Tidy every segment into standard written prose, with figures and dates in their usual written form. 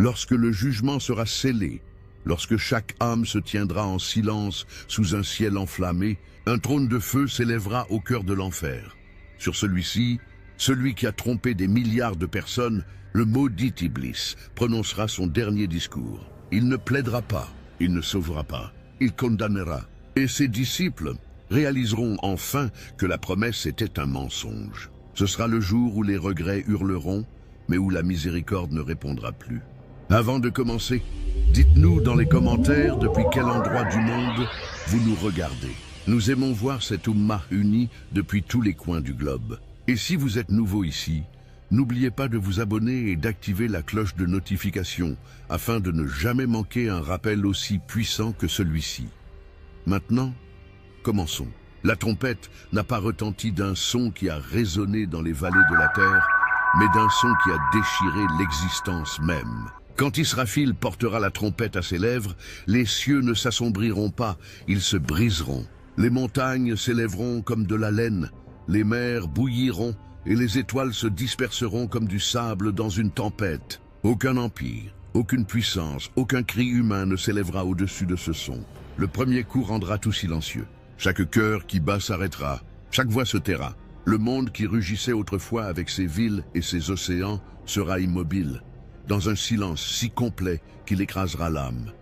lorsque le jugement sera scellé, lorsque chaque âme se tiendra en silence sous un ciel enflammé, un trône de feu s'élèvera au cœur de l'enfer. Sur celui-ci, celui qui a trompé des milliards de personnes, le maudit Iblis, prononcera son dernier discours. Il ne plaidera pas, il ne sauvera pas, il condamnera. Et ses disciples réaliseront enfin que la promesse était un mensonge. Ce sera le jour où les regrets hurleront, mais où la miséricorde ne répondra plus. Avant de commencer, dites-nous dans les commentaires depuis quel endroit du monde vous nous regardez. Nous aimons voir cette Ummah unie depuis tous les coins du globe. Et si vous êtes nouveau ici, n'oubliez pas de vous abonner et d'activer la cloche de notification afin de ne jamais manquer un rappel aussi puissant que celui-ci. Maintenant, commençons. La trompette n'a pas retenti d'un son qui a résonné dans les vallées de la terre, mais d'un son qui a déchiré l'existence même. Quand Israfil portera la trompette à ses lèvres, les cieux ne s'assombriront pas, ils se briseront. Les montagnes s'élèveront comme de la laine, les mers bouilliront et les étoiles se disperseront comme du sable dans une tempête. Aucun empire, aucune puissance, aucun cri humain ne s'élèvera au-dessus de ce son. Le premier coup rendra tout silencieux. Chaque cœur qui bat s'arrêtera, chaque voix se taira. Le monde qui rugissait autrefois avec ses villes et ses océans sera immobile, dans un silence si complet qu'il écrasera l'âme.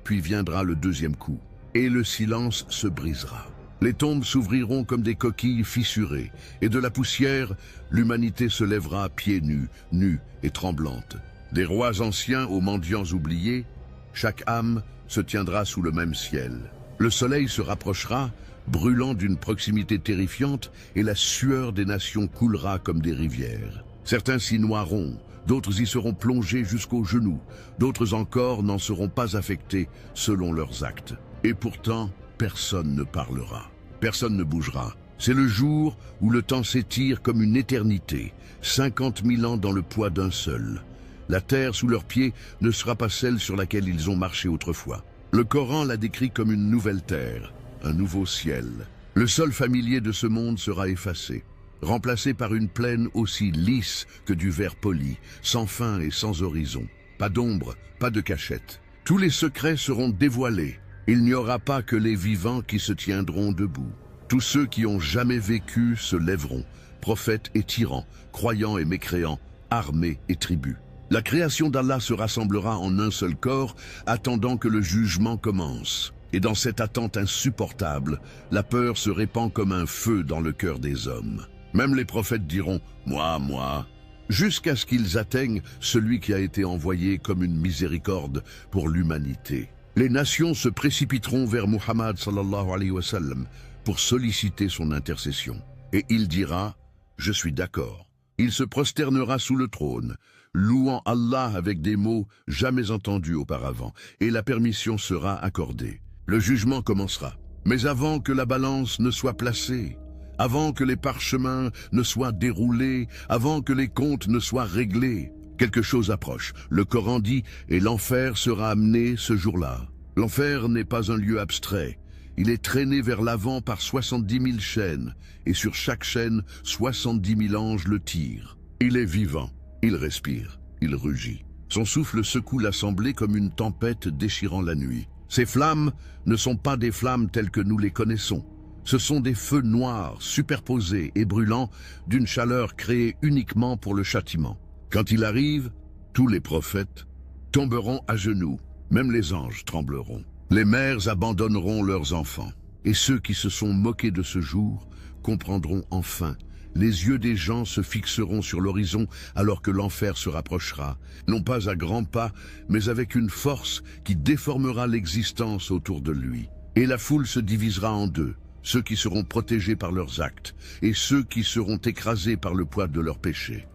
Puis viendra le deuxième coup, et le silence se brisera. Les tombes s'ouvriront comme des coquilles fissurées, et de la poussière, l'humanité se lèvera pieds nus, nue et tremblante. Des rois anciens aux mendiants oubliés, chaque âme se tiendra sous le même ciel. Le soleil se rapprochera, brûlant d'une proximité terrifiante, et la sueur des nations coulera comme des rivières. Certains s'y noieront, d'autres y seront plongés jusqu'aux genoux, d'autres encore n'en seront pas affectés selon leurs actes. Et pourtant, personne ne parlera, personne ne bougera. C'est le jour où le temps s'étire comme une éternité, 50 000 ans dans le poids d'un seul. La terre sous leurs pieds ne sera pas celle sur laquelle ils ont marché autrefois. Le Coran la décrit comme une nouvelle terre, un nouveau ciel. Le sol familier de ce monde sera effacé, remplacé par une plaine aussi lisse que du verre poli, sans fin et sans horizon. Pas d'ombre, pas de cachette. Tous les secrets seront dévoilés. Il n'y aura pas que les vivants qui se tiendront debout. Tous ceux qui ont jamais vécu se lèveront, prophètes et tyrans, croyants et mécréants, armées et tribus. La création d'Allah se rassemblera en un seul corps, attendant que le jugement commence. Et dans cette attente insupportable, la peur se répand comme un feu dans le cœur des hommes. Même les prophètes diront « moi, moi », jusqu'à ce qu'ils atteignent celui qui a été envoyé comme une miséricorde pour l'humanité. Les nations se précipiteront vers Muhammad sallallahu alayhi wa sallam pour solliciter son intercession. Et il dira « je suis d'accord ». Il se prosternera sous le trône, louant Allah avec des mots jamais entendus auparavant, et la permission sera accordée. Le jugement commencera. Mais avant que la balance ne soit placée, avant que les parchemins ne soient déroulés, avant que les comptes ne soient réglés, quelque chose approche. Le Coran dit « et l'enfer sera amené ce jour-là ». L'enfer n'est pas un lieu abstrait. Il est traîné vers l'avant par 70 000 chaînes, et sur chaque chaîne, 70 000 anges le tirent. Il est vivant, il respire, il rugit. Son souffle secoue l'assemblée comme une tempête déchirant la nuit. Ces flammes ne sont pas des flammes telles que nous les connaissons. Ce sont des feux noirs, superposés et brûlants, d'une chaleur créée uniquement pour le châtiment. Quand il arrive, tous les prophètes tomberont à genoux, même les anges trembleront. Les mères abandonneront leurs enfants, et ceux qui se sont moqués de ce jour comprendront enfin. Les yeux des gens se fixeront sur l'horizon alors que l'enfer se rapprochera, non pas à grands pas, mais avec une force qui déformera l'existence autour de lui. Et la foule se divisera en deux, ceux qui seront protégés par leurs actes, et ceux qui seront écrasés par le poids de leurs péchés.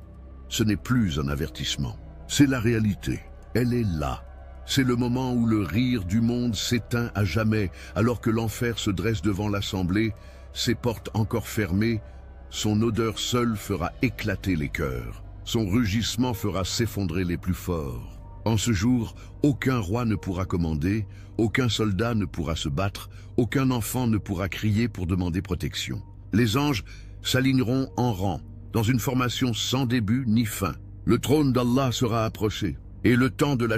Ce n'est plus un avertissement, c'est la réalité, elle est là. C'est le moment où le rire du monde s'éteint à jamais, alors que l'enfer se dresse devant l'assemblée, ses portes encore fermées, son odeur seule fera éclater les cœurs. Son rugissement fera s'effondrer les plus forts. En ce jour, aucun roi ne pourra commander, aucun soldat ne pourra se battre, aucun enfant ne pourra crier pour demander protection. Les anges s'aligneront en rang, dans une formation sans début ni fin. Le trône d'Allah sera approché. et le temps de la